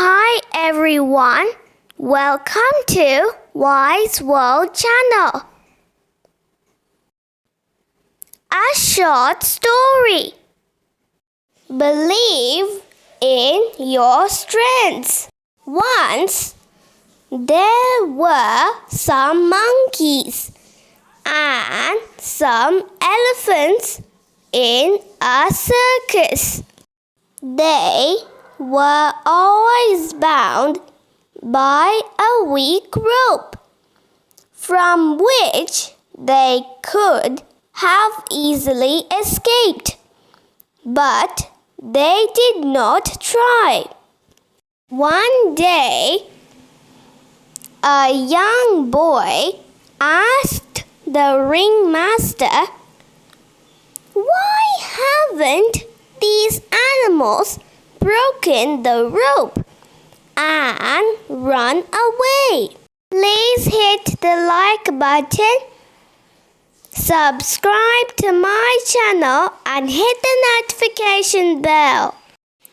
Hi everyone, welcome to Wise World Channel. A short story. Believe in your strengths. Once there were some monkeys and some elephants in a circus. They were always bound by a weak rope, from which they could have easily escaped, but they did not try. One day, a young boy asked the ringmaster, "Why haven't these animals broken the rope and run away?" Please hit the like button, subscribe to my channel and hit the notification bell.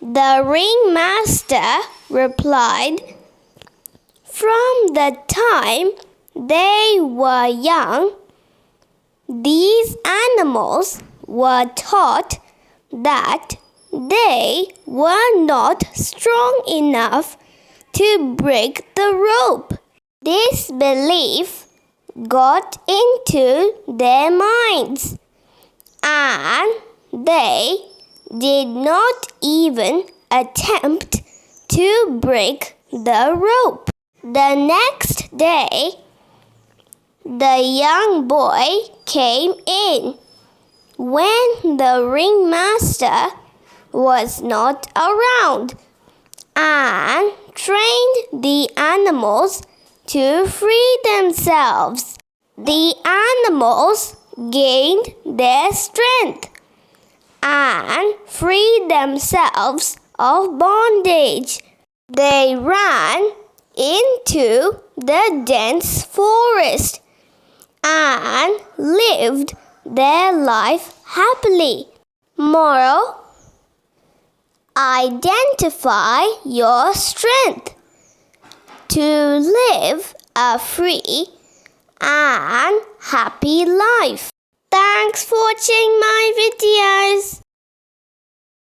The ringmaster replied, "From the time they were young, these animals were taught that they were not strong enough to break the rope. This belief got into their minds, and they did not even attempt to break the rope." The next day, the young boy came in when the ringmaster was not around and trained the animals to free themselves. The animals gained their strength and freed themselves of bondage. They ran into the dense forest and lived their life happily. Moral: identify your strength to live a free and happy life. Thanks for watching my videos.